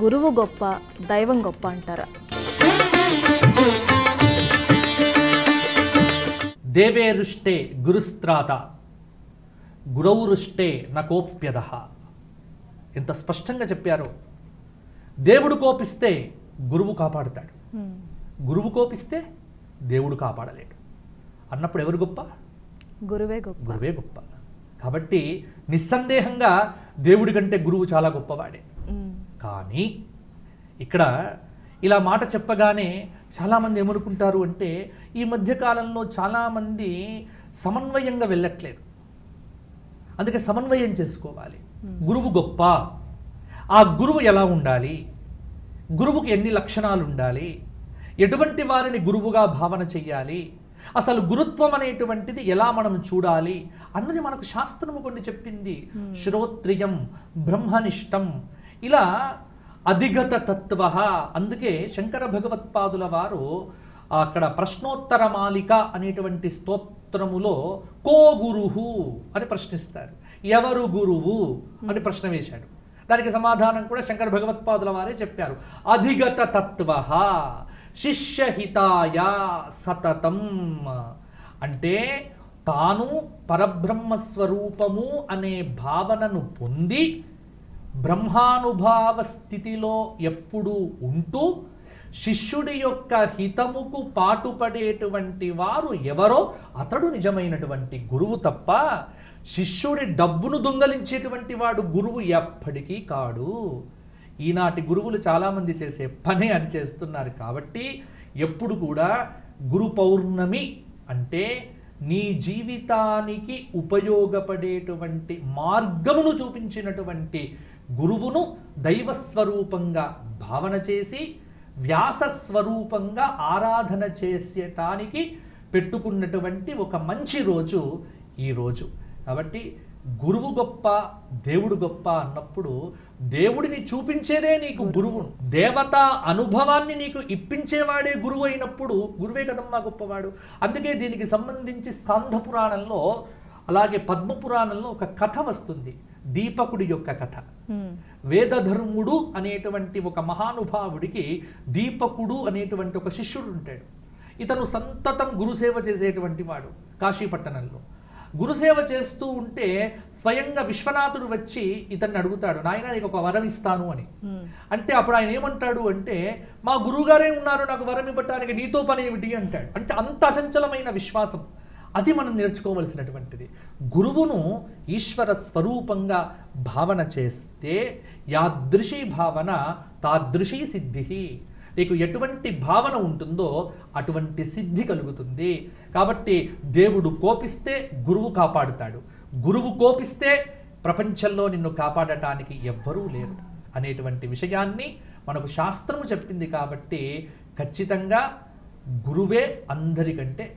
గురువు గొప్ప, దైవం గొప్ప అంటారా? దేవేరుష్టే గురుస్త్రాత గురౌరుష్టే నకోప్యదః. ఎంత స్పష్టంగా చెప్పారో. దేవుడు కోపిస్తే గురువు కాపాడుతాడు, గురువు కోపిస్తే దేవుడు కాపాడలేడు అన్నప్పుడు ఎవరు గొప్ప? గురువే గొప్ప. గురువే గొప్ప. కాబట్టి నిస్సందేహంగా దేవుడి కంటే గురువు చాలా గొప్పవాడే. కానీ ఇక్కడ ఇలా మాట చెప్పగానే చాలామంది ఏమనుకుంటారు అంటే, ఈ మధ్యకాలంలో చాలామంది సమన్వయంగా వెళ్ళట్లేదు. అందుకే సమన్వయం చేసుకోవాలి. గురువు గొప్ప, ఆ గురువు ఎలా ఉండాలి, గురువుకు ఎన్ని లక్షణాలు ఉండాలి, ఎటువంటి వారిని గురువుగా భావన చెయ్యాలి, అసలు గురుత్వం అనేటువంటిది ఎలా మనం చూడాలి అన్నది మనకు శాస్త్రము కొన్ని చెప్పింది. శ్రోత్రియం బ్రహ్మనిష్టం, ఇలా అధిగత తత్వ. అందుకే శంకర భగవత్పాదుల వారు అక్కడ ప్రశ్నోత్తర మాలిక అనేటువంటి స్తోత్రములో కో గురుహు అని ప్రశ్నిస్తారు. ఎవరు గురువు అని ప్రశ్న వేశాడు. దానికి సమాధానం కూడా శంకర భగవత్పాదుల వారే చెప్పారు. అధిగత తత్వ శిష్యహితాయ సతతం. అంటే తాను పరబ్రహ్మస్వరూపము అనే భావనను పొంది బ్రహ్మానుభావ స్థితిలో ఎప్పుడూ ఉంటూ శిష్యుడి యొక్క హితముకు పాటుపడేటువంటి వారు ఎవరో అతడు నిజమైనటువంటి గురువు తప్ప శిష్యుడి డబ్బును దొంగలించేటువంటి వాడు గురువు ఎప్పటికీ కాడు. ఈనాటి గురువులు చాలామంది చేసే పనే అది చేస్తున్నారు. కాబట్టి ఎప్పుడు కూడా గురు పౌర్ణమి అంటే నీ జీవితానికి ఉపయోగపడేటువంటి మార్గమును చూపించినటువంటి గురువును దైవస్వరూపంగా భావన చేసి వ్యాసస్వరూపంగా ఆరాధన చేసేటానికి పెట్టుకున్నటువంటి ఒక మంచి రోజు ఈ రోజు. కాబట్టి గురువు గొప్ప, దేవుడు గొప్ప అన్నప్పుడు దేవుడిని చూపించేదే నీకు గురువు. దేవతా అనుభవాన్ని నీకు ఇప్పించేవాడే గురువు అయినప్పుడు గురువే కదమ్మా గొప్పవాడు. అందుకే దీనికి సంబంధించి స్కాంధ పురాణంలో అలాగే పద్మ పురాణంలో ఒక కథ వస్తుంది, దీపకుడి యొక్క కథ. వేదధర్ముడు అనేటువంటి ఒక మహానుభావుడికి దీపకుడు అనేటువంటి ఒక శిష్యుడు ఉంటాడు. ఇతను సంతతం గురుసేవ చేసేటువంటి వాడు. కాశీపట్టణంలో గురుసేవ చేస్తూ ఉంటే స్వయంగా విశ్వనాథుడు వచ్చి ఇతన్ని అడుగుతాడు, నాయన నీకు ఒక వరం ఇస్తాను అని. అంటే అప్పుడు ఆయన ఏమంటాడు అంటే, మా గురువుగారే ఉన్నారు నాకు వరం ఇవ్వటానికి, నీతో పని ఏమిటి అంటాడు. అంటే అంత అచంచలమైన విశ్వాసం. అది మనం నేర్చుకోవలసినటువంటిది. గురువును ఈశ్వర స్వరూపంగా భావన చేస్తే యాదృశీ భావన తాదృశీ సిద్ధి. నీకు ఎటువంటి భావన ఉంటుందో అటువంటి సిద్ధి కలుగుతుంది. కాబట్టి దేవుడు కోపిస్తే గురువు కాపాడుతాడు, గురువు కోపిస్తే ప్రపంచంలో నిన్ను కాపాడటానికి ఎవ్వరూ లేరు అనేటువంటి విషయాన్ని మనకు శాస్త్రము చెప్పింది. కాబట్టి ఖచ్చితంగా గురువే అందరికంటే